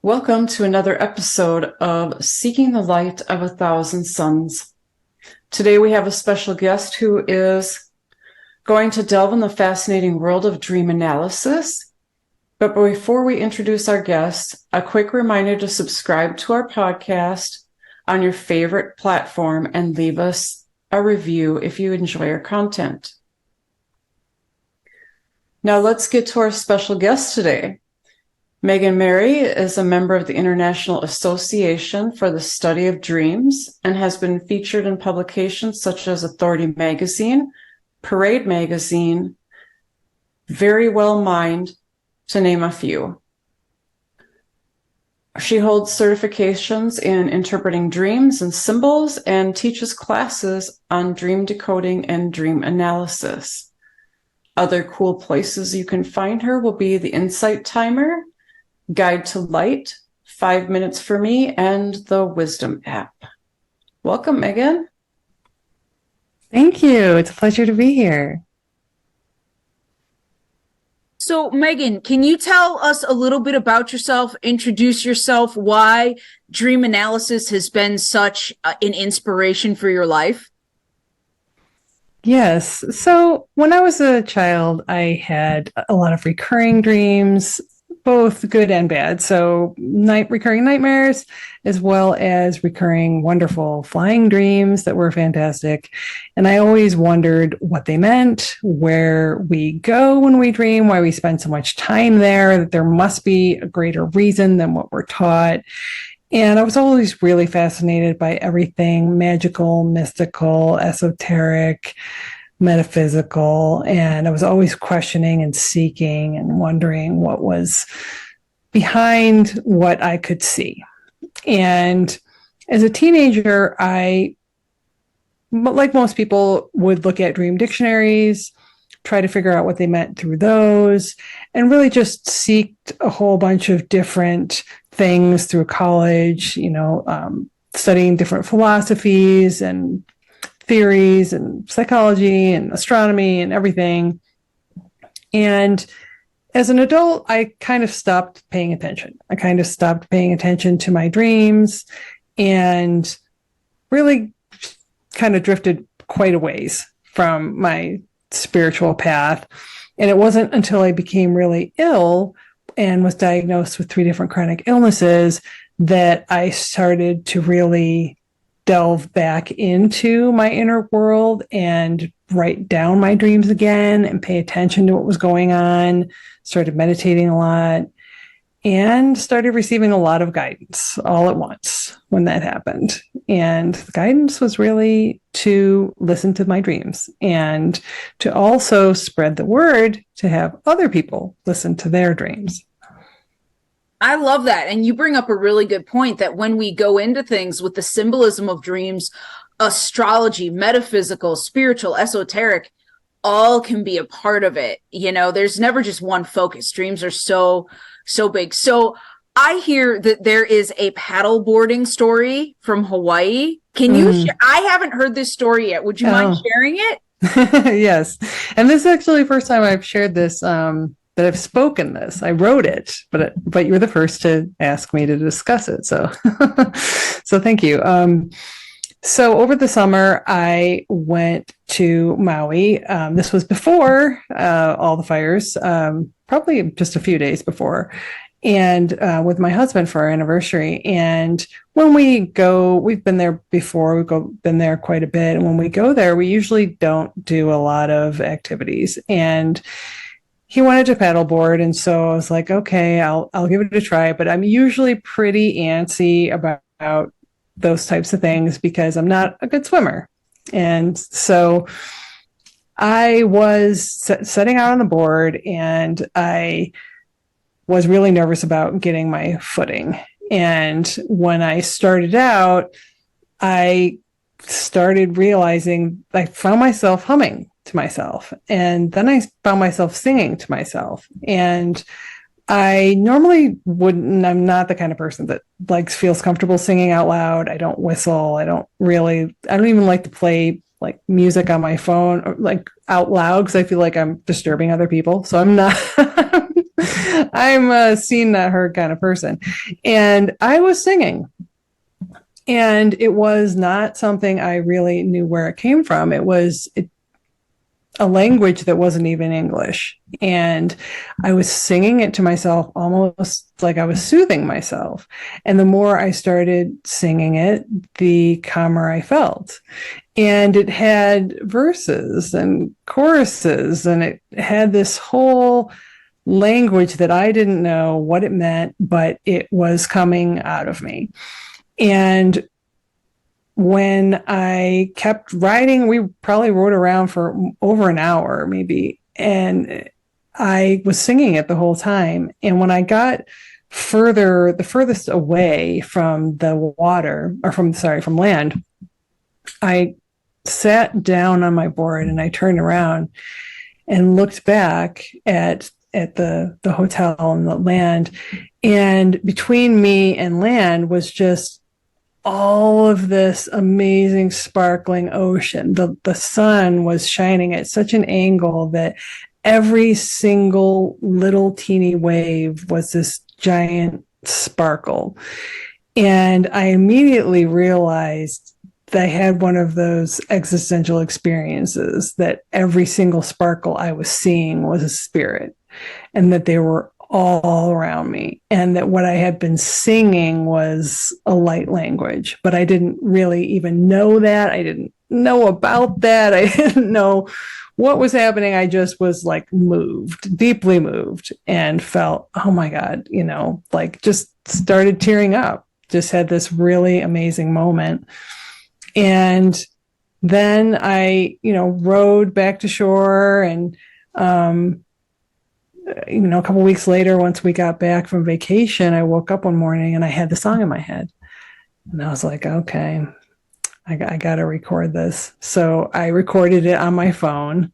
Welcome to another episode of Seeking the Light of a Thousand Suns. Today we have a special guest who is going to delve in the fascinating world of dream analysis. But before we introduce our guest, a quick reminder to subscribe to our podcast on your favorite platform and leave us a review if you enjoy our content. Now let's get to our special guest today. Megan Mary is a member of the International Association for the Study of Dreams and has been featured in publications such as Authority Magazine, Parade Magazine, Very Well Mind, to name a few. She holds certifications in interpreting dreams and symbols and teaches classes on dream decoding and dream analysis. Other cool places you can find her will be the Insight Timer, Guide to Light, 5 Minutes for Me, and the Wisdom app. Welcome, Megan. Thank you. It's a pleasure to be here. So, Megan, can you tell us a little bit about yourself, introduce yourself, why dream analysis has been such an inspiration for your life? Yes. So when I was a child, I had a lot of recurring dreams, both good and bad. So recurring nightmares, as well as recurring wonderful flying dreams that were fantastic. And I always wondered what they meant, where we go when we dream, why we spend so much time there, that there must be a greater reason than what we're taught. And I was always really fascinated by everything magical, mystical, esoteric, metaphysical, and I was always questioning and seeking and wondering what was behind what I could see. And as a teenager, I, like most people, would look at dream dictionaries, try to figure out what they meant through those, and really just seeked a whole bunch of different things through college, studying different philosophies and theories and psychology and astronomy and everything. And as an adult, I kind of stopped paying attention. I kind of stopped paying attention to my dreams and really kind of drifted quite a ways from my spiritual path. And it wasn't until I became really ill and was diagnosed with 3 different chronic illnesses that I started to really delve back into my inner world and write down my dreams again and pay attention to what was going on, started meditating a lot, and started receiving a lot of guidance all at once when that happened. And the guidance was really to listen to my dreams and to also spread the word to have other people listen to their dreams. I love that. And you bring up a really good point that when we go into things with the symbolism of dreams, astrology, metaphysical, spiritual, esoteric, all can be a part of it. There's never just one focus. Dreams are so big. So I hear that there is a paddle boarding story from Hawaii. Can you share? I haven't heard this story yet. Would you mind sharing it? Yes. And this is actually the first time I've shared this, that I've spoken this. I wrote it, but you're the first to ask me to discuss it. So, so thank you. So over the summer, I went to Maui. This was before all the fires, probably just a few days before, and with my husband for our anniversary. And when we go, we've been there before, been there quite a bit. And when we go there, we usually don't do a lot of activities. And he wanted to paddleboard, and so I was like, okay, I'll give it a try. But I'm usually pretty antsy about those types of things because I'm not a good swimmer. And so I was setting out on the board, and I was really nervous about getting my footing. And when I started out, I started realizing I found myself humming to myself. And then I found myself singing to myself. And I normally wouldn't, I'm not the kind of person that feels comfortable singing out loud. I don't whistle. I don't even like to play like music on my phone or like out loud because I feel like I'm disturbing other people. So I'm not, I'm a seen, not heard kind of person. And I was singing. And it was not something I really knew where it came from. It was a language that wasn't even English. And I was singing it to myself almost like I was soothing myself. And the more I started singing it, the calmer I felt. And it had verses and choruses, and it had this whole language that I didn't know what it meant, but it was coming out of me. And when I kept writing, we probably rode around for over an hour, maybe, and I was singing it the whole time. And when I got the furthest away from the water, or from land, I sat down on my board and I turned around and looked back at the hotel and the land. And between me and land was just all of this amazing sparkling ocean. The sun was shining at such an angle that every single little teeny wave was this giant sparkle. And I immediately realized that I had one of those existential experiences, that every single sparkle I was seeing was a spirit, and that they were all around me, and that what I had been singing was a light language, but I didn't really even know that. I didn't know about that. I didn't know what was happening. I just was like moved, deeply moved, and felt, oh my God, just started tearing up, just had this really amazing moment. And then I, rode back to shore, and, a couple of weeks later, once we got back from vacation, I woke up one morning and I had the song in my head, and I was like, okay, I got to record this. So I recorded it on my phone,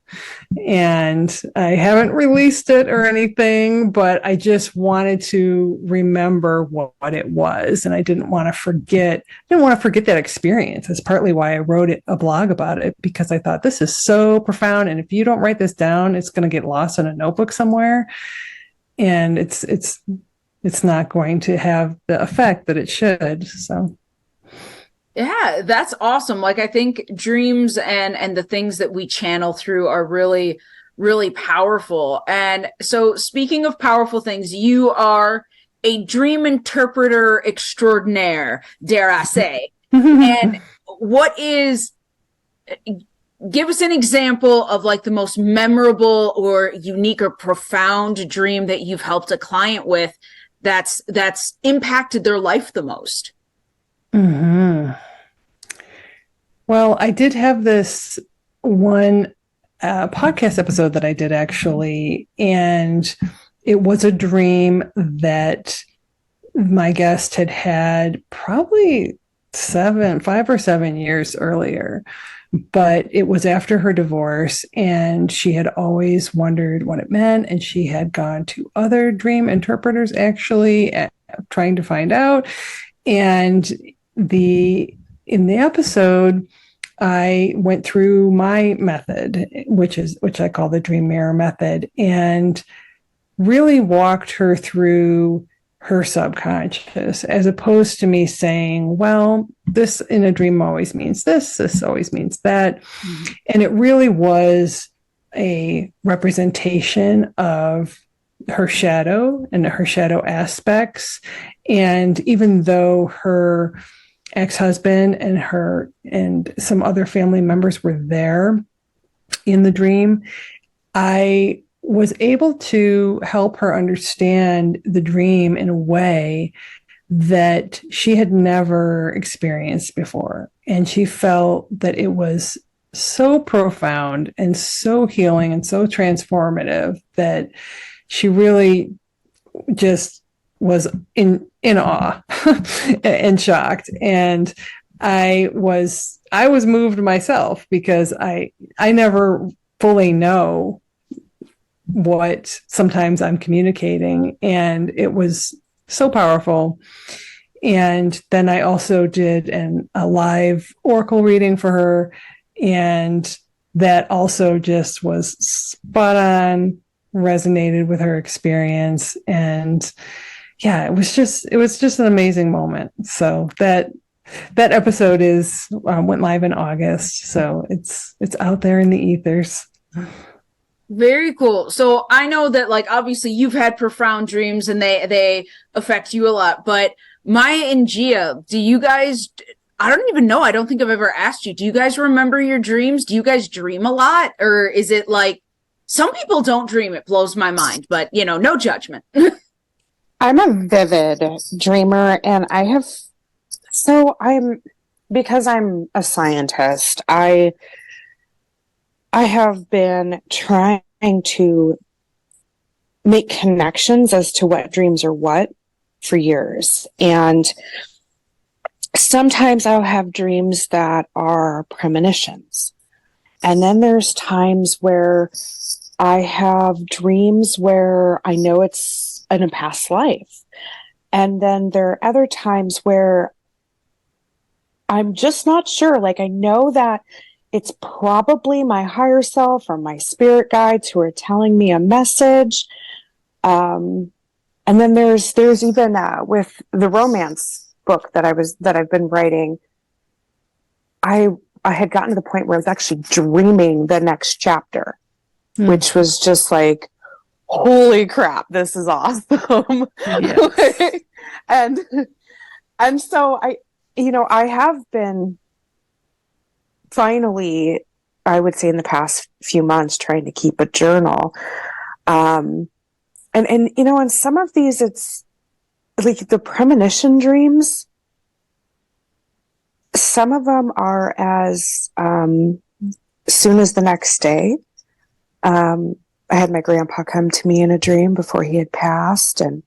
and I haven't released it or anything, but I just wanted to remember what it was. And I didn't want to forget that experience. That's partly why I wrote a blog about it, because I thought this is so profound. And if you don't write this down, it's going to get lost in a notebook somewhere. And it's not going to have the effect that it should. So yeah, that's awesome. Like, I think dreams and the things that we channel through are really, really powerful. And so, speaking of powerful things, you are a dream interpreter extraordinaire, dare I say. And give us an example of like the most memorable or unique or profound dream that you've helped a client with that's impacted their life the most. Mm-hmm. Well, I did have this one podcast episode that I did actually, and it was a dream that my guest had probably 5 or 7 years earlier, but it was after her divorce, and she had always wondered what it meant, and she had gone to other dream interpreters actually, trying to find out. And in the episode, I went through my method, which I call the dream mirror method, and really walked her through her subconscious, as opposed to me saying, well, this in a dream always means this always means that. Mm-hmm. And it really was a representation of her shadow and her shadow aspects. And even though her ex-husband and some other family members were there in the dream, I was able to help her understand the dream in a way that she had never experienced before. And she felt that it was so profound and so healing and so transformative that she really just was in awe and shocked. And I was moved myself, because I never fully know what sometimes I'm communicating, and it was so powerful. And then I also did a live oracle reading for her, and that also just was spot on, resonated with her experience. And yeah, it was just an amazing moment. So that episode went live in August, so it's out there in the ethers. Very cool. So I know that, like, obviously you've had profound dreams and they affect you a lot, but Maya and Gia, do you guys, I don't even know, I don't think I've ever asked you, do you guys remember your dreams? Do you guys dream a lot? Or is it like, some people don't dream, it blows my mind, but no judgment. I'm a vivid dreamer, and because I'm a scientist, I have been trying to make connections as to what dreams are what for years. And sometimes I'll have dreams that are premonitions. And then there's times where I have dreams where I know it's in a past life. And then there are other times where I'm just not sure. Like, I know that it's probably my higher self or my spirit guides who are telling me a message. And then there's even with the romance book that I've been writing, I had gotten to the point where I was actually dreaming the next chapter, which was just like, holy crap, this is awesome. Yes. and so I have been finally, I would say in the past few months, trying to keep a journal. And in some of these, it's like the premonition dreams. Some of them are as soon as the next day. I had my grandpa come to me in a dream before he had passed, and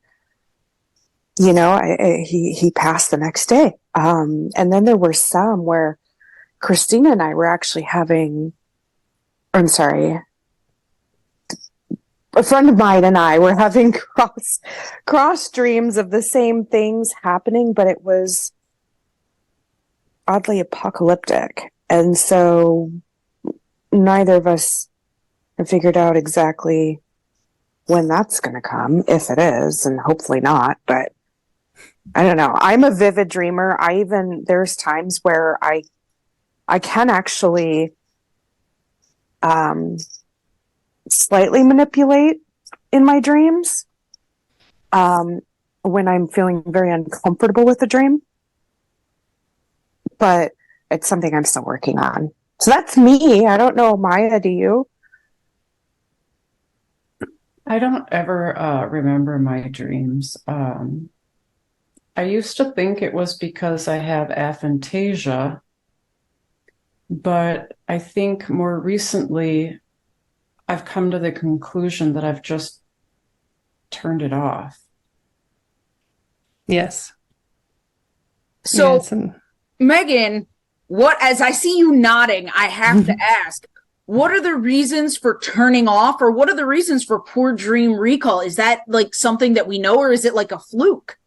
he passed the next day. And then there were some where Christina and I were actually a friend of mine and I were having cross dreams of the same things happening, but it was oddly apocalyptic. And so neither of us have figured out exactly when that's going to come, if it is, and hopefully not, but I don't know. I'm a vivid dreamer. There's times where I can actually slightly manipulate in my dreams when I'm feeling very uncomfortable with the dream. But it's something I'm still working on. So that's me. I don't know, Maya, do you? I don't ever remember my dreams. I used to think it was because I have aphantasia, but I think more recently I've come to the conclusion that I've just turned it off. Yes. So, yes, Megan, as I see you nodding, I have to ask, what are the reasons for turning off, or what are the reasons for poor dream recall? Is that like something that we know, or is it like a fluke?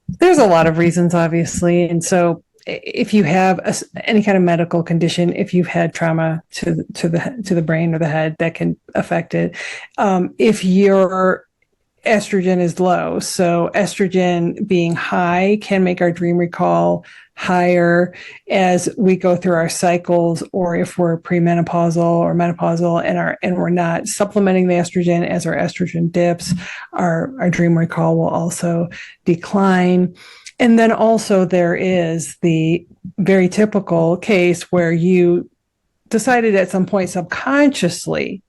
There's a lot of reasons, obviously. And so if you have any kind of medical condition, if you've had trauma to the brain or the head, that can affect it. If your estrogen is low, so estrogen being high can make our dream recall higher as we go through our cycles, or if we're premenopausal or menopausal and we're not supplementing the estrogen, as our estrogen dips, our dream recall will also decline. And then also there is the very typical case where you decided at some point subconsciously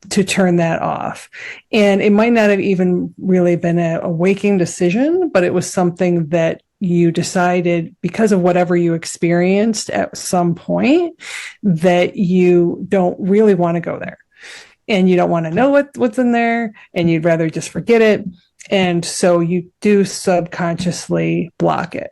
to turn that off. And it might not have even really been a waking decision, but it was something that you decided because of whatever you experienced at some point that you don't really want to go there. And you don't want to know what's in there, and you'd rather just forget it. And so you do subconsciously block it.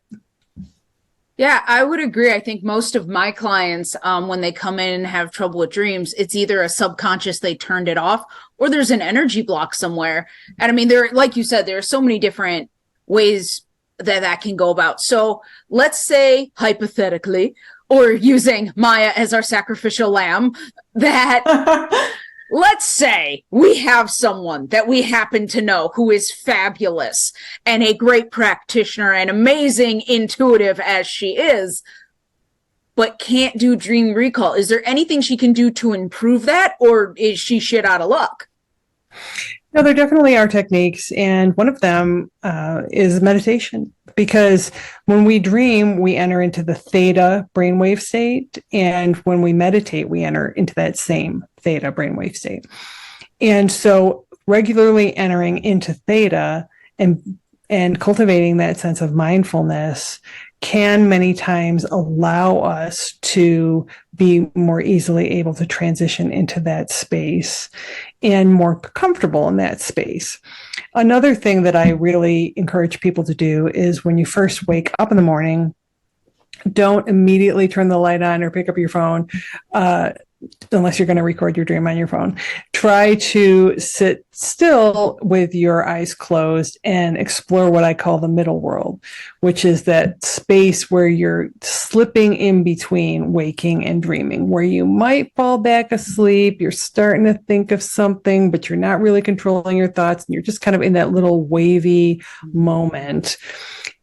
Yeah, I would agree. I think most of my clients, when they come in and have trouble with dreams, it's either a subconscious, they turned it off, or there's an energy block somewhere. And I mean, like you said, there are so many different ways that can go about. So let's say hypothetically, or using Maya as our sacrificial lamb, that let's say we have someone that we happen to know who is fabulous and a great practitioner and amazing intuitive as she is, but can't do dream recall. Is there anything she can do to improve that, or is she shit out of luck? No, there definitely are techniques, and one of them is meditation. Because when we dream, we enter into the theta brainwave state, and when we meditate, we enter into that same theta brainwave state. And so, regularly entering into theta and cultivating that sense of mindfulness can many times allow us to be more easily able to transition into that space and more comfortable in that space. Another thing that I really encourage people to do is when you first wake up in the morning, don't immediately turn the light on or pick up your phone, unless you're going to record your dream on your phone. Try to sit still with your eyes closed and explore what I call the middle world, which is that space where you're slipping in between waking and dreaming, where you might fall back asleep, you're starting to think of something, but you're not really controlling your thoughts, and you're just kind of in that little wavy moment.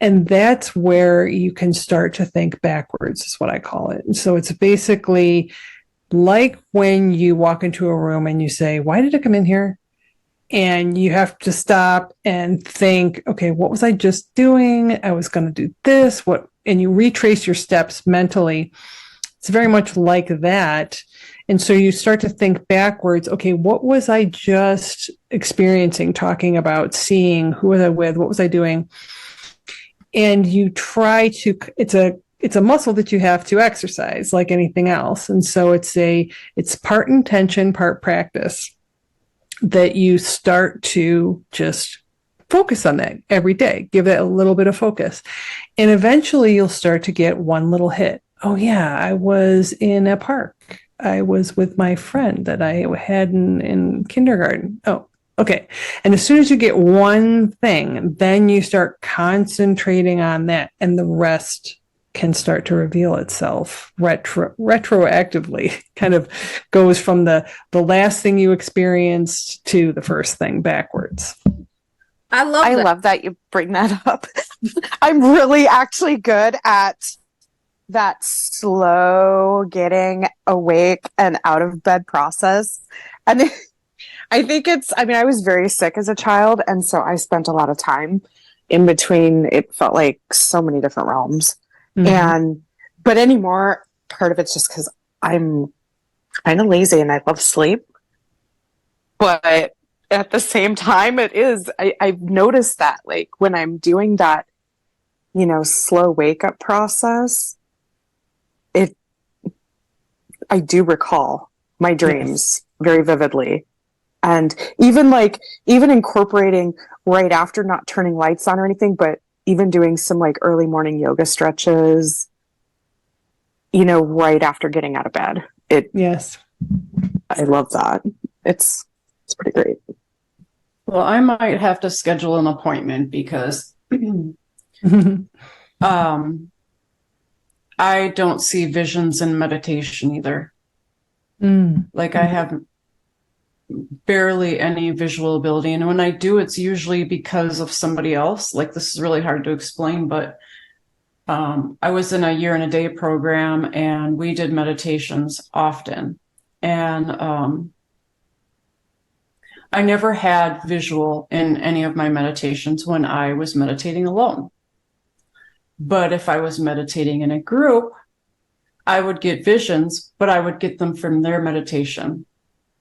And that's where you can start to think backwards, is what I call it. And so it's basically like when you walk into a room and you say, why did I come in here? And you have to stop and think, okay, what was I just doing? I was going to do this. And you retrace your steps mentally. It's very much like that. And so you start to think backwards. Okay, what was I just experiencing, talking about, seeing? Who was I with? What was I doing? And you try to, it's a muscle that you have to exercise like anything else. And so it's part intention, part practice, that you start to just focus on that every day, give it a little bit of focus. And eventually you'll start to get one little hit. Oh yeah, I was in a park. I was with my friend that I had in kindergarten. Oh, okay. And as soon as you get one thing, then you start concentrating on that, and the rest can start to reveal itself retroactively. Kind of goes from the last thing you experienced to the first thing backwards. I love that you bring that up. I'm really actually good at that slow getting awake and out of bed process. And I think I was very sick as a child, and so I spent a lot of time in between. It felt like so many different realms. Mm-hmm. But anymore, part of it's just because I'm kind of lazy and I love sleep. But at the same time, I've noticed that, like, when I'm doing that, slow wake up process, I do recall my dreams very vividly. And even incorporating right after, not turning lights on or anything, but even doing some like early morning yoga stretches, right after getting out of bed. Yes. I love that. It's pretty great. Well, I might have to schedule an appointment because I don't see visions in meditation either. Like I have barely any visual ability, and when I do, it's usually because of somebody else. Like, this is really hard to explain, but I was in a year and a day program, and we did meditations often, and I never had visual in any of my meditations when I was meditating alone. But if I was meditating in a group, I would get visions, but I would get them from their meditation.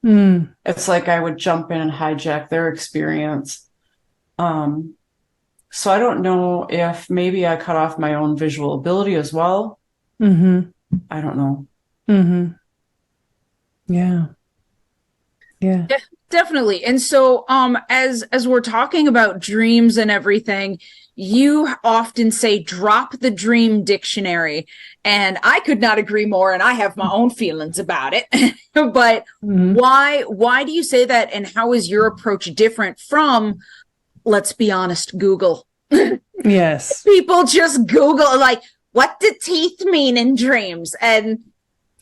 Mm. It's like I would jump in and hijack their experience. So I don't know if maybe I cut off my own visual ability as well. Mm-hmm. I don't know. Mm-hmm. Yeah. Yeah. Definitely. And so as we're talking about dreams and everything, you often say drop the dream dictionary. And I could not agree more, and I have my own feelings about it. But Mm-hmm. why do you say that, and how is your approach different from, let's be honest, Google? Yes. People just Google like, what do teeth mean in dreams? And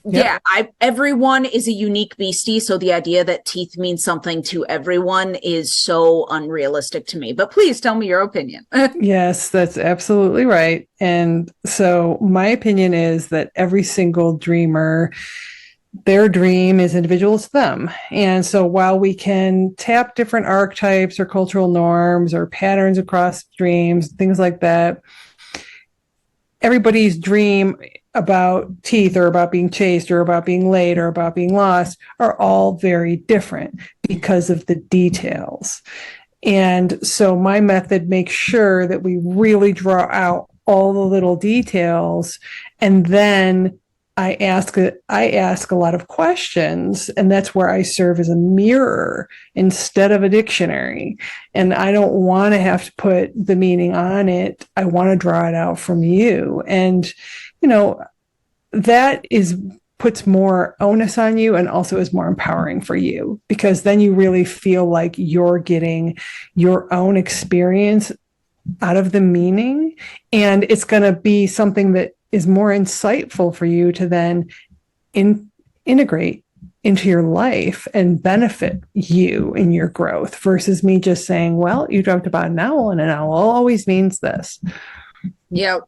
Yep. yeah, everyone is a unique beastie, so the idea that teeth mean something to everyone is so unrealistic to me. But please tell me your opinion. Yes, that's absolutely right. And so my opinion is that every single dreamer, their dream is individual to them. And so while we can tap different archetypes or cultural norms or patterns across dreams, things like that, everybody's dream about teeth or about being chased or about being late or about being lost are all very different because of the details. And so my method makes sure that we really draw out all the little details, and then I ask a lot of questions, and that's where I serve as a mirror instead of a dictionary. And I don't want to have to put the meaning on it. I want to draw it out from you. And that puts more onus on you and also is more empowering for you, because then you really feel like you're getting your own experience out of the meaning, and it's going to be something that is more insightful for you to then integrate into your life and benefit you in your growth, versus me just saying, well, you dreamt about an owl and an owl always means this. Yeah,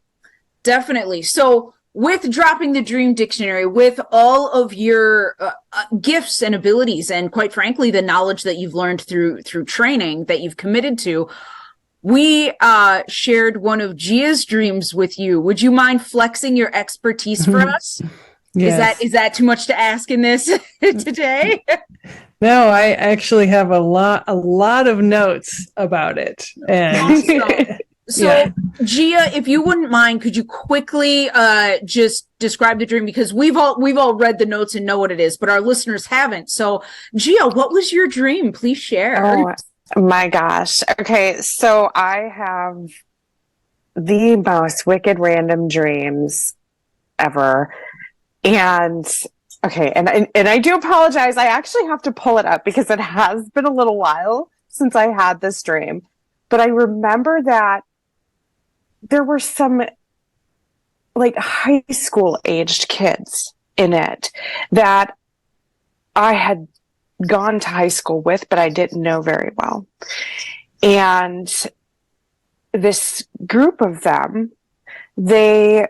definitely. So with dropping the dream dictionary, with all of your gifts and abilities, and quite frankly, the knowledge that you've learned through training that you've committed to, we shared one of Gia's dreams with you. Would you mind flexing your expertise for us? Yes. Is that too much to ask in this today? No, I actually have a lot of notes about it. And Awesome. So, yeah. Gia, if you wouldn't mind, could you quickly just describe the dream, because we've all read the notes and know what it is, but our listeners haven't. So, Gia, what was your dream? Please share. Oh my gosh. Okay, so I have the most wicked random dreams ever. And okay, and I do apologize. I actually have to pull it up because it has been a little while since I had this dream. But I remember that there were some like high school aged kids in it that I had gone to high school with, but I didn't know very well. And this group of them, they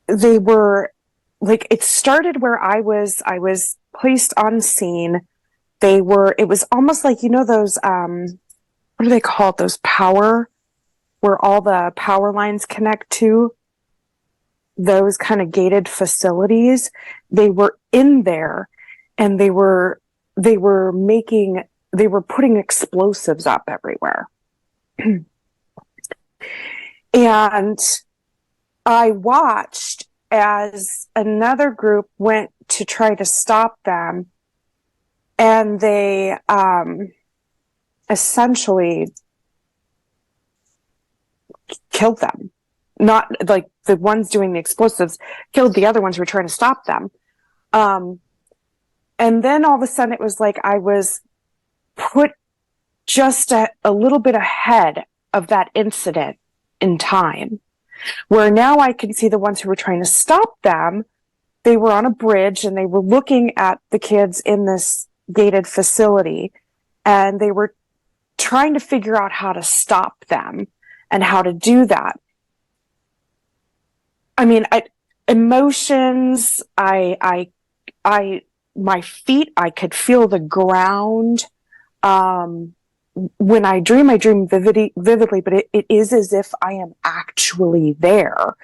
were like, it started where I was placed on scene. It was almost like, those, what are they called? Those where all the power lines connect to, those kind of gated facilities. They were in there, and they were putting explosives up everywhere. And I watched as another group went to try to stop them, and they essentially killed them. Not like the ones doing the explosives killed the other ones who were trying to stop them. And then all of a sudden it was like I was put just a little bit ahead of that incident in time, where now I can see the ones who were trying to stop them. They were on a bridge and they were looking at the kids in this gated facility, and they were trying to figure out how to stop them and how to do that. I mean, emotions, my feet, I could feel the ground. When I dream vividly, but it is as if I am actually there.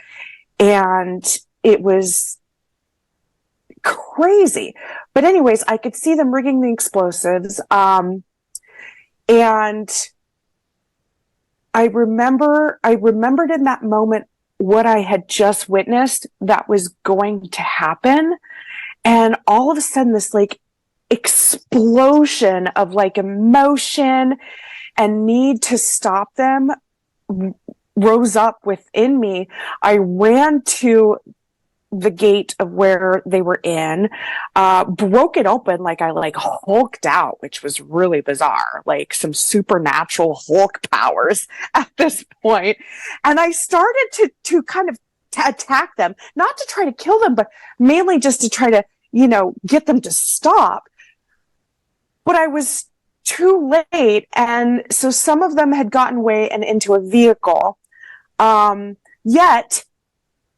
And it was crazy. But anyways, I could see them rigging the explosives. And I remembered in that moment what I had just witnessed that was going to happen. And all of a sudden, this like explosion of like emotion and need to stop them rose up within me. I ran to the gate of where they were in, broke it open, like I like hulked out, which was really bizarre, like some supernatural Hulk powers at this point. And I started to kind of attack them, not to try to kill them, but mainly just to try to, get them to stop. But I was too late. And so some of them had gotten away and into a vehicle. Yet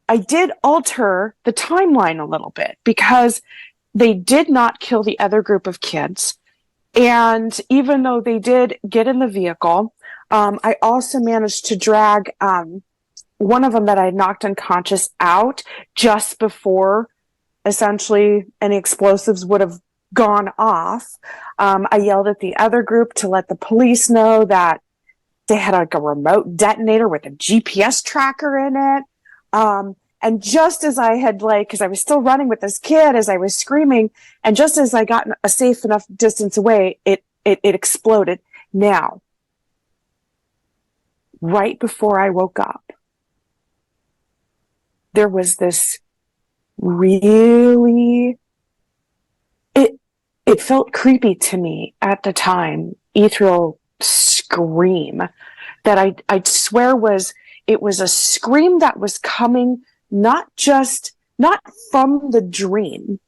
I did alter the timeline a little bit because they did not kill the other group of kids. And even though they did get in the vehicle, I also managed to drag one of them that I had knocked unconscious out just before essentially any explosives would have gone off. I yelled at the other group to let the police know that they had like a remote detonator with a GPS tracker in it. And just as I had because I was still running with this kid as I was screaming, and just as I got a safe enough distance away, it exploded. Now, right before I woke up, there was this really, it felt creepy to me at the time, ethereal scream that I'd swear it was a scream that was coming not from the dream,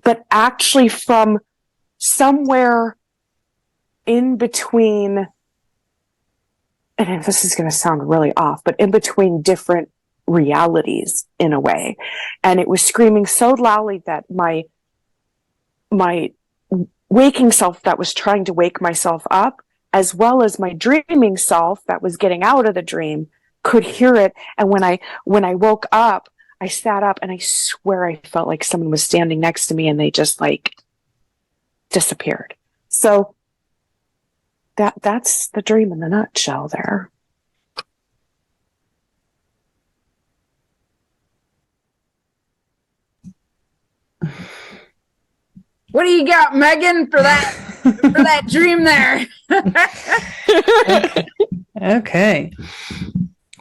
but actually from somewhere in between, and this is going to sound really off, but in between different realities in a way. And it was screaming so loudly that my waking self that was trying to wake myself up, as well as my dreaming self that was getting out of the dream, could hear it. And when I woke up, I sat up and I swear I felt like someone was standing next to me and they just disappeared. So that's the dream in a nutshell there. What do you got, Megan, for that dream there? Okay.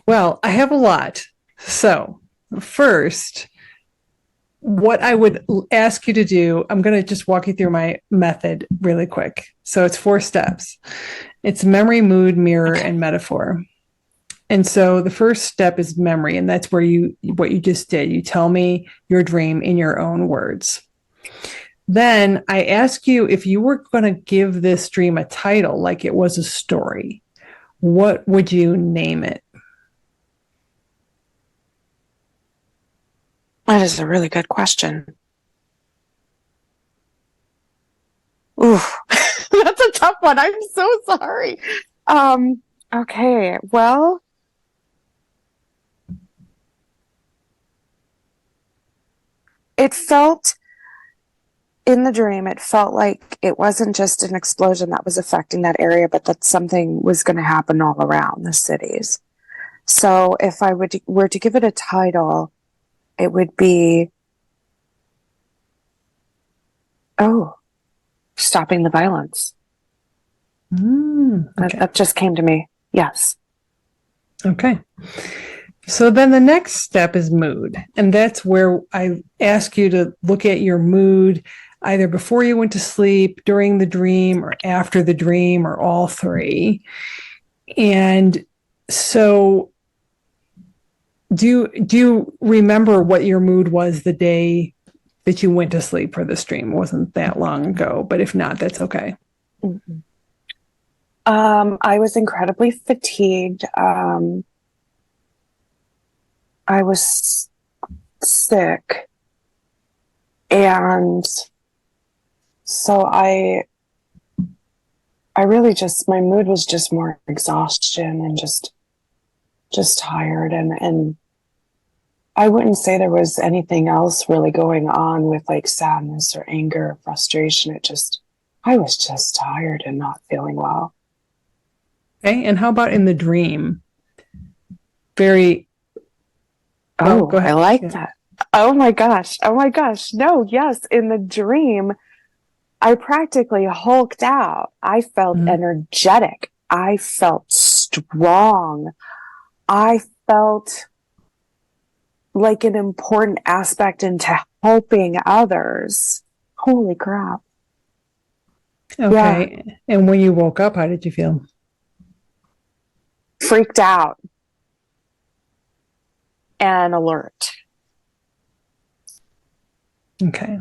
Well, I have a lot. So first, what I would ask you to do, I'm going to just walk you through my method really quick. So it's 4 steps. It's memory, mood, mirror, and metaphor. And so the first step is memory, and that's where what you just did. You tell me your dream in your own words. Then I ask you, if you were going to give this dream a title, like it was a story, what would you name it? That is a really good question. Ooh, that's a tough one. I'm so sorry. Okay, well, it felt in the dream, it felt like it wasn't just an explosion that was affecting that area, but that something was going to happen all around the cities. So if I were to give it a title, it would be, stopping the violence. Okay. That just came to me. Yes. Okay. So then the next step is mood. And that's where I ask you to look at your mood either before you went to sleep, during the dream, or after the dream, or all 3. And so do you remember what your mood was the day that you went to sleep for this dream? It wasn't that long ago, but if not, that's okay. Mm-hmm. I was incredibly fatigued. I was sick. And so I really just, my mood was just more exhaustion and just tired. And I wouldn't say there was anything else really going on with like sadness or anger or frustration. I was just tired and not feeling well. Okay. And how about in the dream? Very, well, Oh, go ahead. I like Yeah. that. Oh my gosh. Oh my gosh. No, yes. In the dream, I practically hulked out. I felt Mhm. energetic. I felt strong. I felt like an important aspect into helping others. Holy crap. Okay. And when you woke up, how did you feel? Freaked out and alert. Okay.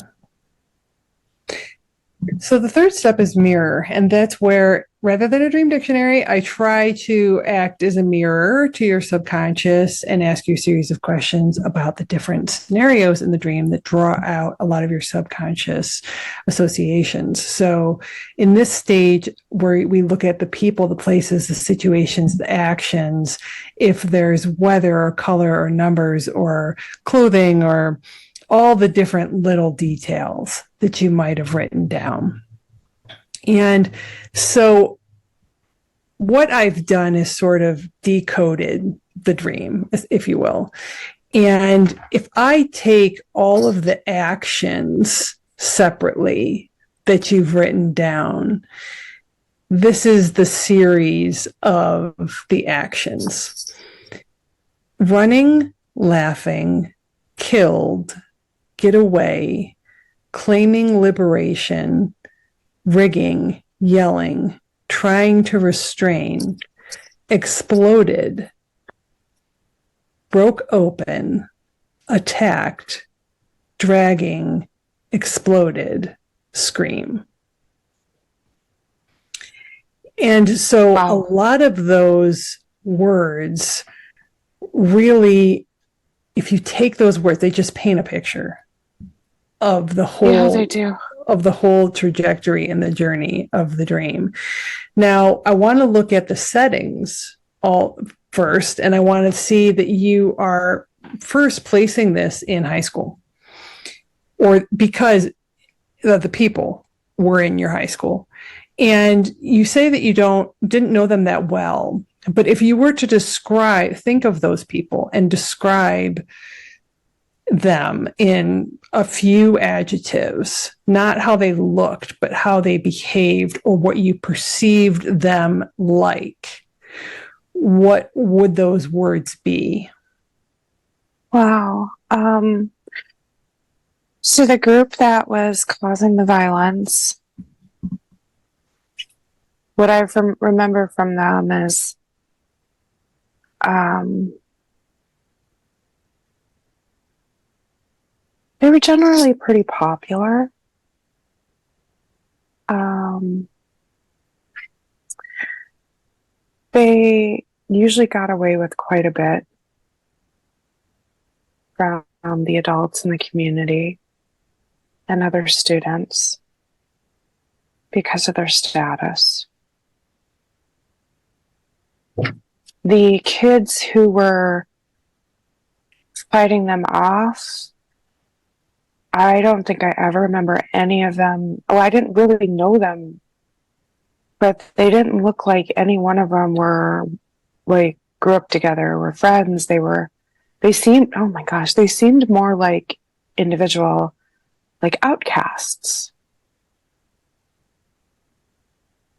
So the third step is mirror, and that's where, rather than a dream dictionary, I try to act as a mirror to your subconscious and ask you a series of questions about the different scenarios in the dream that draw out a lot of your subconscious associations. So in this stage where we look at the people, the places, the situations, the actions, if there's weather or color or numbers or clothing or all the different little details that you might have written down. And so what I've done is sort of decoded the dream, if you will. And if I take all of the actions separately that you've written down, this is the series of the actions: running, laughing, killed, get away, claiming liberation, rigging, yelling, trying to restrain, exploded, broke open, attacked, dragging, exploded, scream. And so a lot of those words really, if you take those words, they just paint a picture of the whole, they do. of the whole trajectory and the journey of the dream. Now, I want to look at the settings all first, and I want to see that you are first placing this in high school, or because the people were in your high school. And you say that you didn't know them that well, but if you were to think of those people and describe them in a few adjectives, not how they looked, but how they behaved or what you perceived them like, what would those words be? Wow. So the group that was causing the violence, what I remember from them is they were generally pretty popular. They usually got away with quite a bit from the adults in the community and other students because of their status. The kids who were fighting them off, I don't think I ever remember any of them. Oh, I didn't really know them, but they didn't look like any one of them were like grew up together, were friends. They seemed, oh my gosh, they seemed more like individual, like outcasts.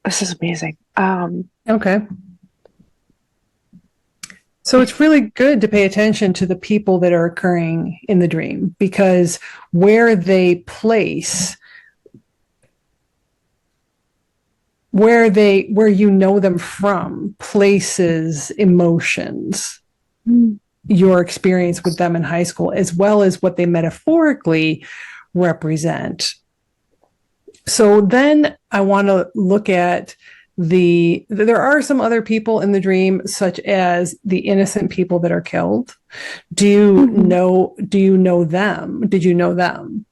This is amazing. Okay. So it's really good to pay attention to the people that are occurring in the dream, because where they place, where you know them from, places emotions, your experience with them in high school, as well as what they metaphorically represent. So then I want to look at there are some other people in the dream, such as the innocent people that are killed. Do you know them? Did you know them?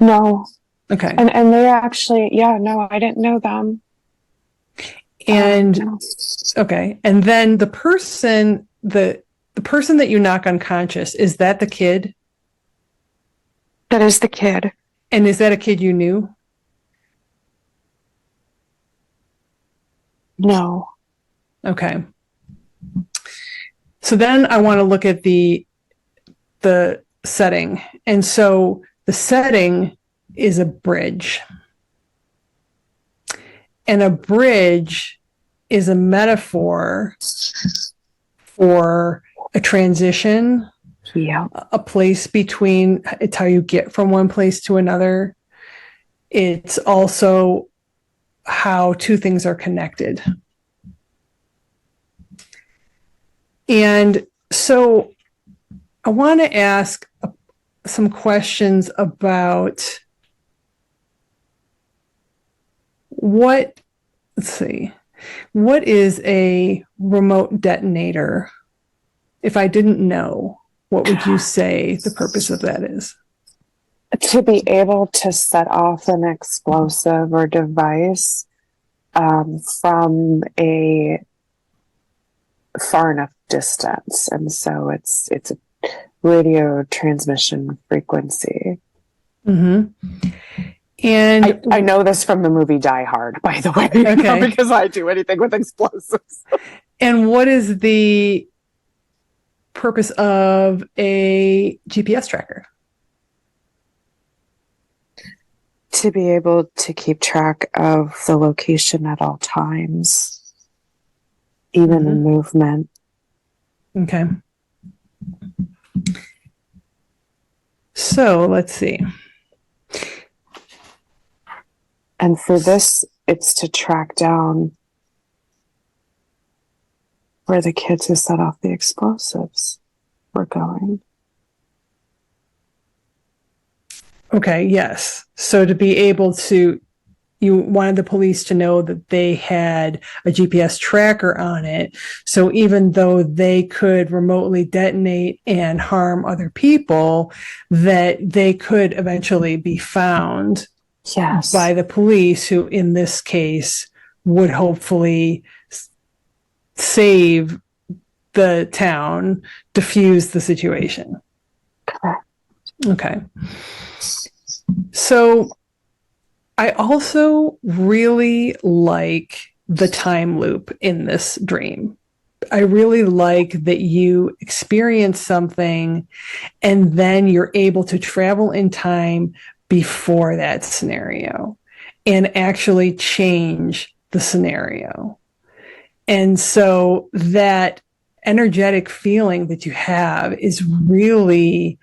No. Okay. And they actually, no, I didn't know them. And No. okay. And then the person the person that you knock unconscious, is that the kid? That is the kid. And is that a kid you knew? No. Okay. So then I want to look at the setting. And so the setting is a bridge. And a bridge is a metaphor for a transition, Yeah. a place between, it's how you get from one place to another. It's also how two things are connected. And so I want to ask some questions about what is a remote detonator? If I didn't know, what would you say the purpose of that is? To be able to set off an explosive or device from a far enough distance, and so it's a radio transmission frequency. Mm-hmm. And I know this from the movie Die Hard, by the way, okay. because I do anything with explosives. And what is the purpose of a GPS tracker? To be able to keep track of the location at all times, even in movement. Okay. So let's see. And for this, it's to track down where the kids who set off the explosives were going. Okay, yes. So to be able to, you wanted the police to know that they had a GPS tracker on it. So even though they could remotely detonate and harm other people, that they could eventually be found. Yes. By the police, who in this case would hopefully save the town, diffuse the situation. Correct. Okay. So I also really like the time loop in this dream. I really like that you experience something and then you're able to travel in time before that scenario and actually change the scenario. And so that energetic feeling that you have is really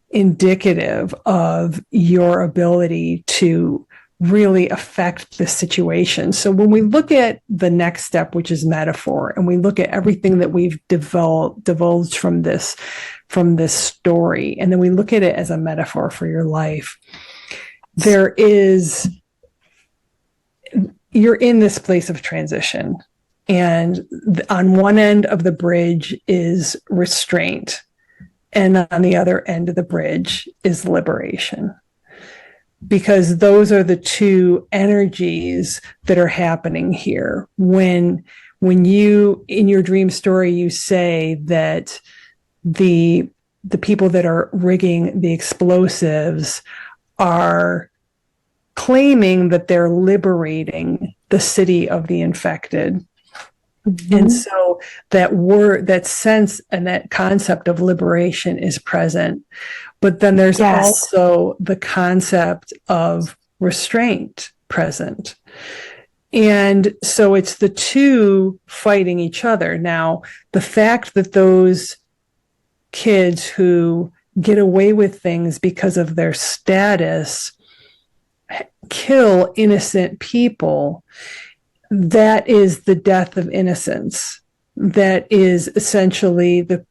indicative of your ability to really affect the situation. So when we look at the next step, which is metaphor, and we look at everything that we've divulged from this story, and then we look at it as a metaphor for your life, you're in this place of transition. And on one end of the bridge is restraint. And on the other end of the bridge is liberation. Because those are the two energies that are happening here. When you, in your dream story, you say that the people that are rigging the explosives are claiming that they're liberating the city of the infected. Mm-hmm. And so that word, that sense and that concept of liberation is present. But then there's also the concept of restraint present. And so it's the two fighting each other. Now, the fact that those kids who get away with things because of their status kill innocent people, that is the death of innocence. That is essentially the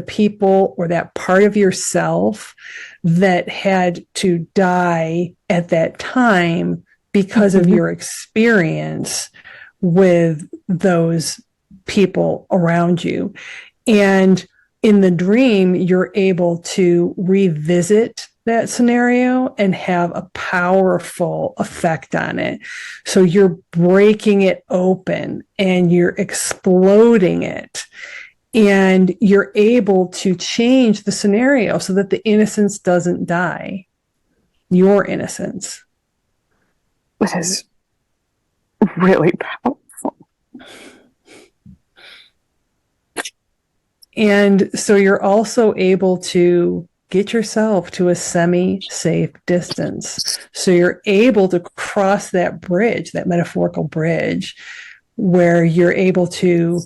people or that part of yourself that had to die at that time because of your experience with those people around you. And in the dream, you're able to revisit that scenario and have a powerful effect on it. So you're breaking it open and you're exploding it. And you're able to change the scenario so that the innocence doesn't die. Your innocence. It is really powerful. And so you're also able to get yourself to a semi-safe distance. So you're able to cross that bridge, that metaphorical bridge, where you're able to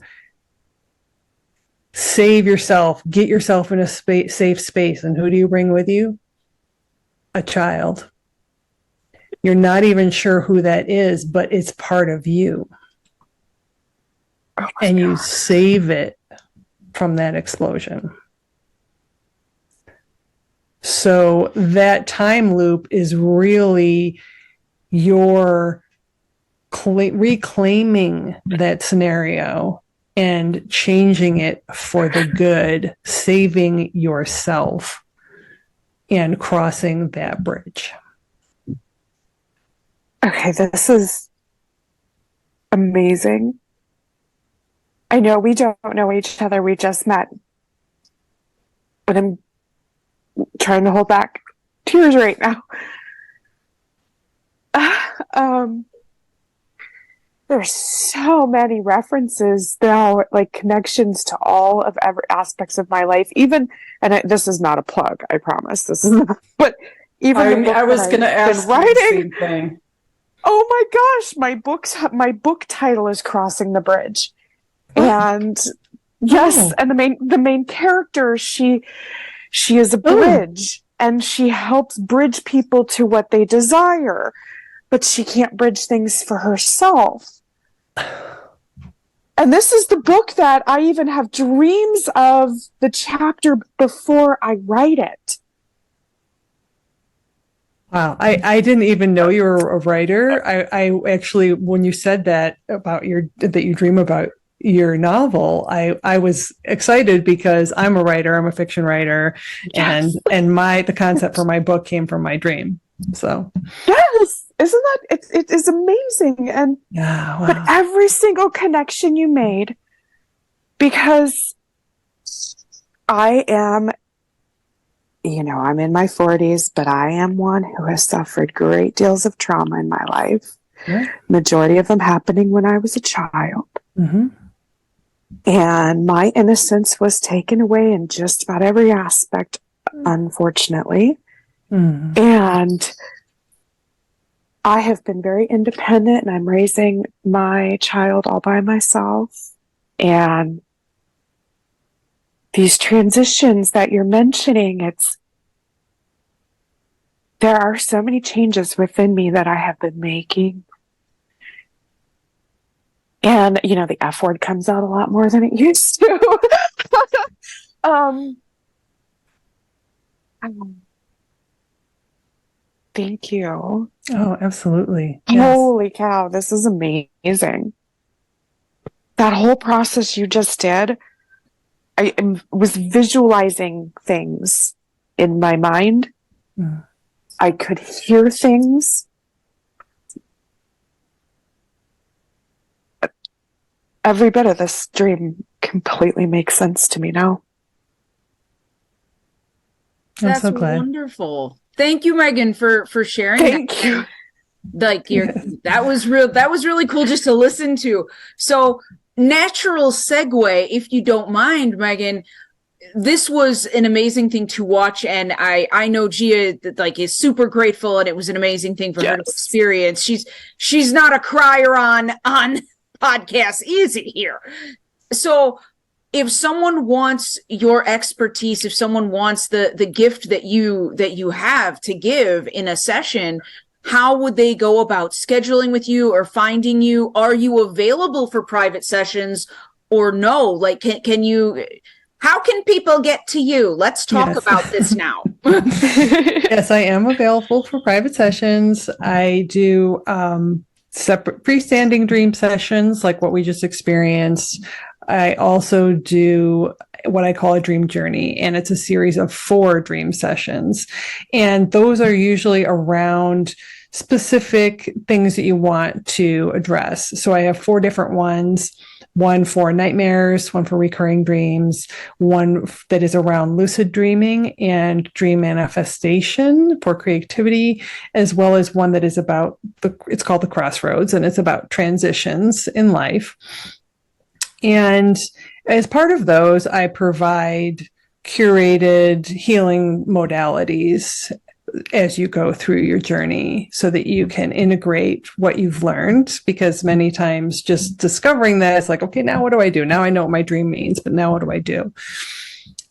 save yourself, get yourself in a safe space. And who do you bring with you? A child. You're not even sure who that is, but it's part of you. Oh and God. You save it from that explosion. So that time loop is really your reclaiming that scenario and changing it for the good, saving yourself and crossing that bridge. Okay, this is amazing. I know we don't know each other. We just met. But I'm trying to hold back tears right now. There's so many references now, like connections to all of every aspects of my life. Even, and this is not a plug, I promise. This is not, but even I was going to ask you the same thing. Oh my gosh, my book title is Crossing the Bridge. And yes, and the main character, she is a bridge and she helps bridge people to what they desire, but she can't bridge things for herself. And this is the book that I even have dreams of the chapter before I write it. Wow. I didn't even know you were a writer. I actually, when you said that about that you dream about your novel, I was excited because I'm a writer, I'm a fiction writer, Yes. and the concept for my book came from my dream. So yes, isn't that it is amazing. And yeah, wow. But every single connection you made, because I am, I'm in my 40s, but I am one who has suffered great deals of trauma in my life. Yeah. Majority of them happening when I was a child. Mm-hmm. And my innocence was taken away in just about every aspect, unfortunately. Mm-hmm. And I have been very independent, and I'm raising my child all by myself. And these transitions that you're mentioning, there are so many changes within me that I have been making. And, the F word comes out a lot more than it used to. Thank you. Oh, absolutely. Yes. Holy cow, this is amazing. That whole process you just did, I was visualizing things in my mind. Mm. I could hear things. Every bit of this dream completely makes sense to me now. I'm so glad. Wonderful. Thank you, Megan, for sharing. Thank you. Like that was really cool just to listen to. So, natural segue, if you don't mind, Megan. This was an amazing thing to watch, and I know Gia is super grateful, and it was an amazing thing for her to experience. She's not a crier on podcasts, is it here? So if someone wants your expertise, if someone wants the gift that you have to give in a session, how would they go about scheduling with you or finding you? Are you available for private sessions or no? How can people get to you? Let's talk about this now. Yes, I am available for private sessions. I do separate freestanding dream sessions like what we just experienced. I also do what I call a dream journey, and it's a series of 4 dream sessions. And those are usually around specific things that you want to address. So I have 4 different ones, one for nightmares, one for recurring dreams, one that is around lucid dreaming and dream manifestation for creativity, as well as one that is about it's called the crossroads, and it's about transitions in life. And as part of those, I provide curated healing modalities as you go through your journey so that you can integrate what you've learned, because many times just discovering that it's like, okay, now what do I do? Now I know what my dream means, but now what do I do?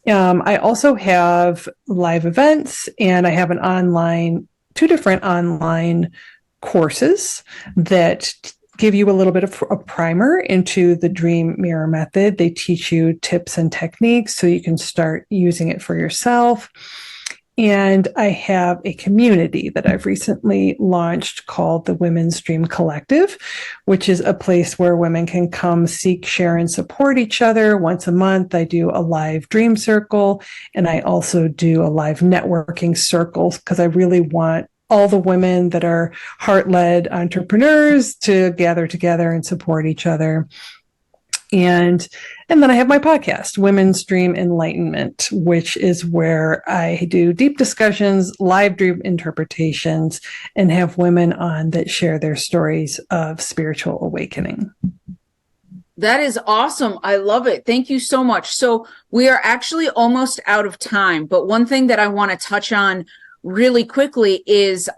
I also have live events, and I have 2 different online courses that give you a little bit of a primer into the dream mirror method. They teach you tips and techniques so you can start using it for yourself. And I have a community that I've recently launched called the Women's Dream Collective, which is a place where women can come seek, share, and support each other. Once a month, I do a live dream circle, and I also do a live networking circle because I really want all the women that are heart-led entrepreneurs to gather together and support each other. And then I have my podcast, Women's Dream Enlightenment, which is where I do deep discussions, live dream interpretations, and have women on that share their stories of spiritual awakening. That is awesome. I love it. Thank you so much. So we are actually almost out of time, but one thing that I want to touch on really quickly is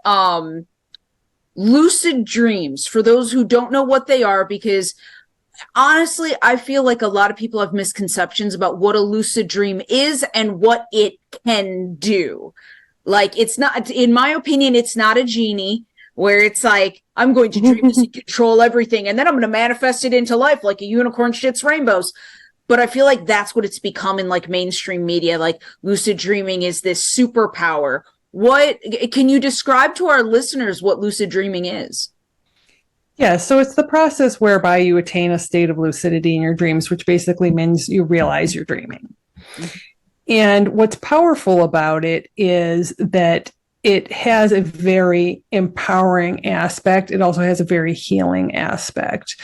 lucid dreams, for those who don't know what they are, because honestly, I feel like a lot of people have misconceptions about what a lucid dream is and what it can do. Like, it's not, in my opinion, it's not a genie where it's like, I'm going to dream this and control everything, and then I'm going to manifest it into life like a unicorn shits rainbows. But I feel like that's what it's become in like mainstream media. Like, lucid dreaming is this superpower. What can you describe to our listeners what lucid dreaming is? Yeah, so it's the process whereby you attain a state of lucidity in your dreams, which basically means you realize you're dreaming. And what's powerful about it is that it has a very empowering aspect. It also has a very healing aspect.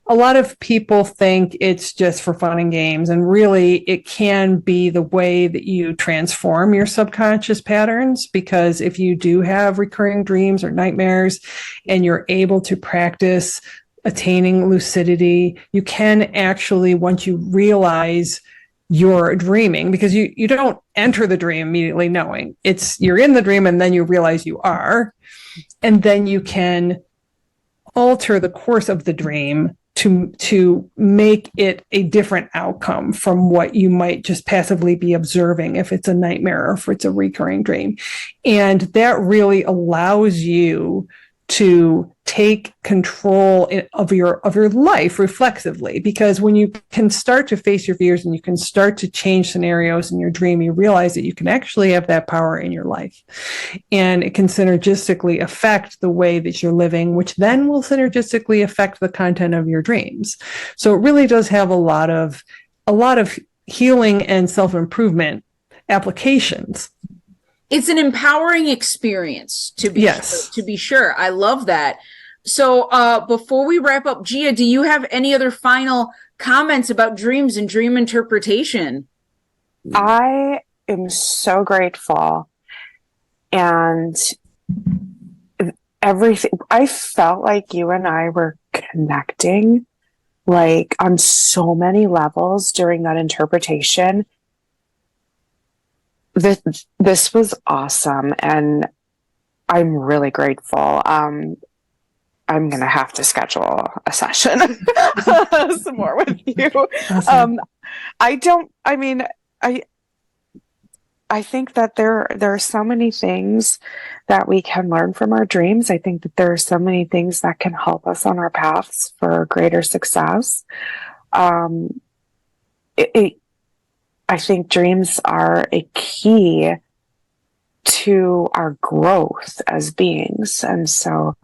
A lot of people think it's just for fun and games, and really it can be the way that you transform your subconscious patterns, because if you do have recurring dreams or nightmares and you're able to practice attaining lucidity, you can actually, once you realize you're dreaming, because you don't enter the dream immediately knowing you're in the dream, and then you realize you are, and then you can alter the course of the dream to make it a different outcome from what you might just passively be observing if it's a nightmare or if it's a recurring dream. And that really allows you to take control of your life reflexively, because when you can start to face your fears and you can start to change scenarios in your dream, you realize that you can actually have that power in your life, and it can synergistically affect the way that you're living, which then will synergistically affect the content of your dreams. So it really does have a lot of healing and self-improvement applications. It's an empowering experience, to be sure. I love that. So before we wrap up, Gia, do you have any other final comments about dreams and dream interpretation? I am so grateful, and everything, I felt like you and I were connecting like on so many levels during that interpretation. This was awesome, and I'm really grateful. I'm going to have to schedule a session some more with you. Awesome. I think that there are so many things that we can learn from our dreams. I think that there are so many things that can help us on our paths for greater success. I think dreams are a key to our growth as beings. And so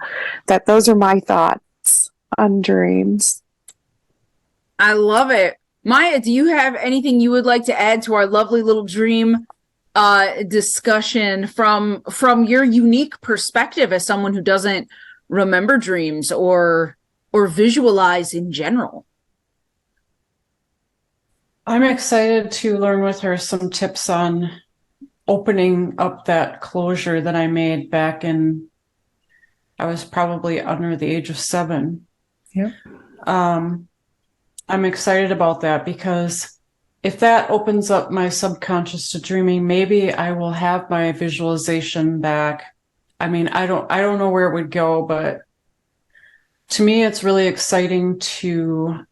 those are my thoughts on dreams. I love it. Maya, do you have anything you would like to add to our lovely little dream discussion from your unique perspective as someone who doesn't remember dreams or visualize in general. I'm excited to learn with her some tips on opening up that closure that I made back in, I was probably under the age of 7. Yep. I'm excited about that because if that opens up my subconscious to dreaming, maybe I will have my visualization back. I mean, I don't know where it would go, but to me, it's really exciting to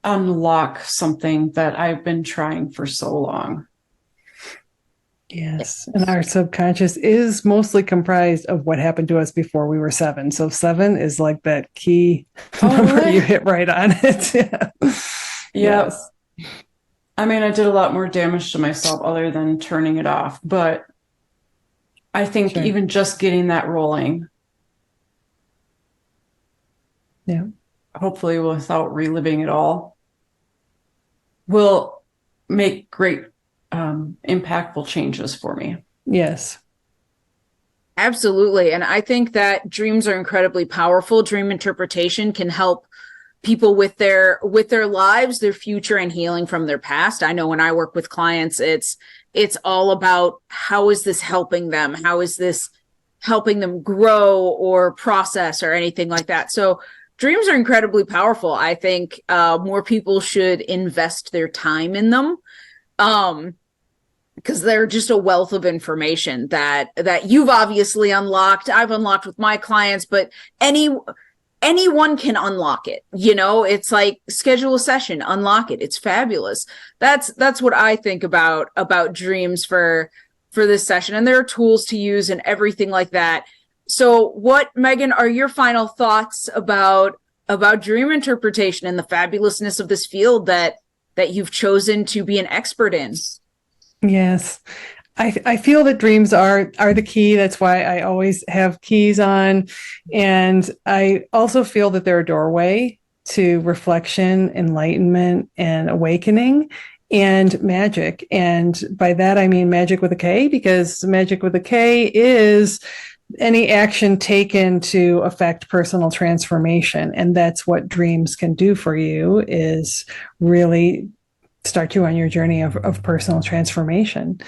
unlock something that I've been trying for so long. Yes. And our subconscious is mostly comprised of what happened to us before we were 7. So 7 is like that key number. Really? You hit right on it. Yeah. Yes. I mean, I did a lot more damage to myself other than turning it off, but I think Sure. even just getting that rolling, Yeah. hopefully without reliving it all, will make great impactful changes for me. Yes. Absolutely. And I think that dreams are incredibly powerful. Dream interpretation can help people with their lives, their future, and healing from their past. I know when I work with clients, it's all about how is this helping them? How is this helping them grow or process or anything like that? So dreams are incredibly powerful. I think more people should invest their time in them. Because they're just a wealth of information that you've obviously unlocked. I've unlocked with my clients, but anyone can unlock it. You know, it's like schedule a session, unlock it. It's fabulous. That's what I think about dreams for this session. And there are tools to use and everything like that. So what, Megan, are your final thoughts about dream interpretation and the fabulousness of this field that you've chosen to be an expert in? Yes. I feel that dreams are the key. That's why I always have keys on. And I also feel that they're a doorway to reflection, enlightenment, and awakening and magic. And by that, I mean magic with a K, because magic with a K is any action taken to affect personal transformation. And that's what dreams can do for you, is really start you on your journey of personal transformation.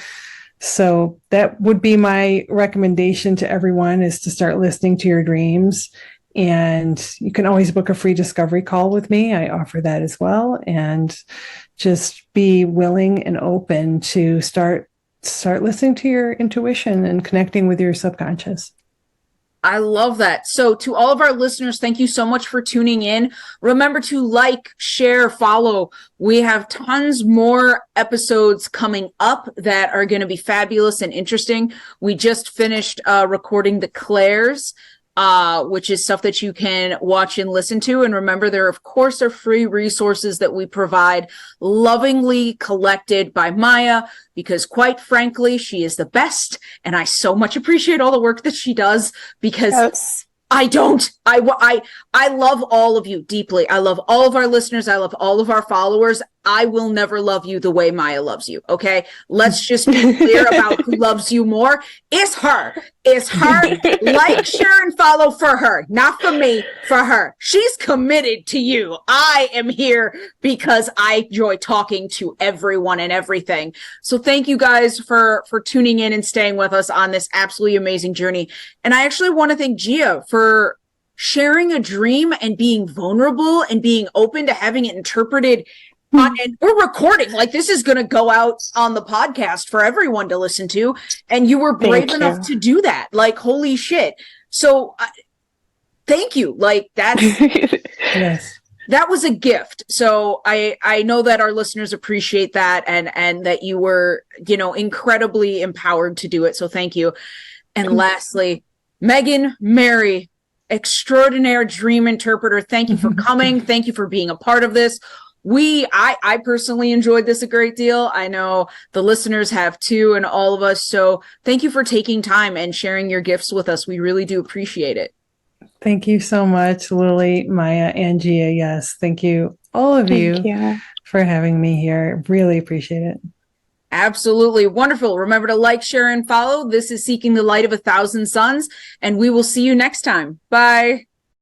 So that would be my recommendation to everyone, is to start listening to your dreams. And you can always book a free discovery call with me. I offer that as well. And just be willing and open to start listening to your intuition and connecting with your subconscious. I love that. So to all of our listeners, thank you so much for tuning in. Remember to like, share, follow. We have tons more episodes coming up that are going to be fabulous and interesting. We just finished recording the Clairs, which is stuff that you can watch and listen to. And remember, there, of course, are free resources that we provide, lovingly collected by Maya, because quite frankly, she is the best. And I so much appreciate all the work that she does, because Yes. I love all of you deeply. I love all of our listeners. I love all of our followers. I will never love you the way Maya loves you. Okay. Let's just be clear about who loves you more. It's her. It's her. Like, share, and follow for her. Not for me, for her. She's committed to you. I am here because I enjoy talking to everyone and everything. So thank you guys for tuning in and staying with us on this absolutely amazing journey. And I actually want to thank Gia for sharing a dream and being vulnerable and being open to having it interpreted. And we're recording, like, this is going to go out on the podcast for everyone to listen to. And you were brave enough to do that. Like, holy shit. So thank you. Like, that's, Yes. that was a gift. So I know that our listeners appreciate that, and that you were, incredibly empowered to do it. So thank you. And lastly, Megan Mary, extraordinaire dream interpreter, thank you for coming. Thank you for being a part of this. I personally enjoyed this a great deal. I know the listeners have too, and all of us. So thank you for taking time and sharing your gifts with us. We really do appreciate it. Thank you so much, Lily, Maya, and Gia. Yes. Thank you, all of you, Thank you. for having me here. Really appreciate it. Absolutely wonderful. Remember to like, share, and follow. This is Seeking the Light of 1,000 Suns, and we will see you next time. Bye.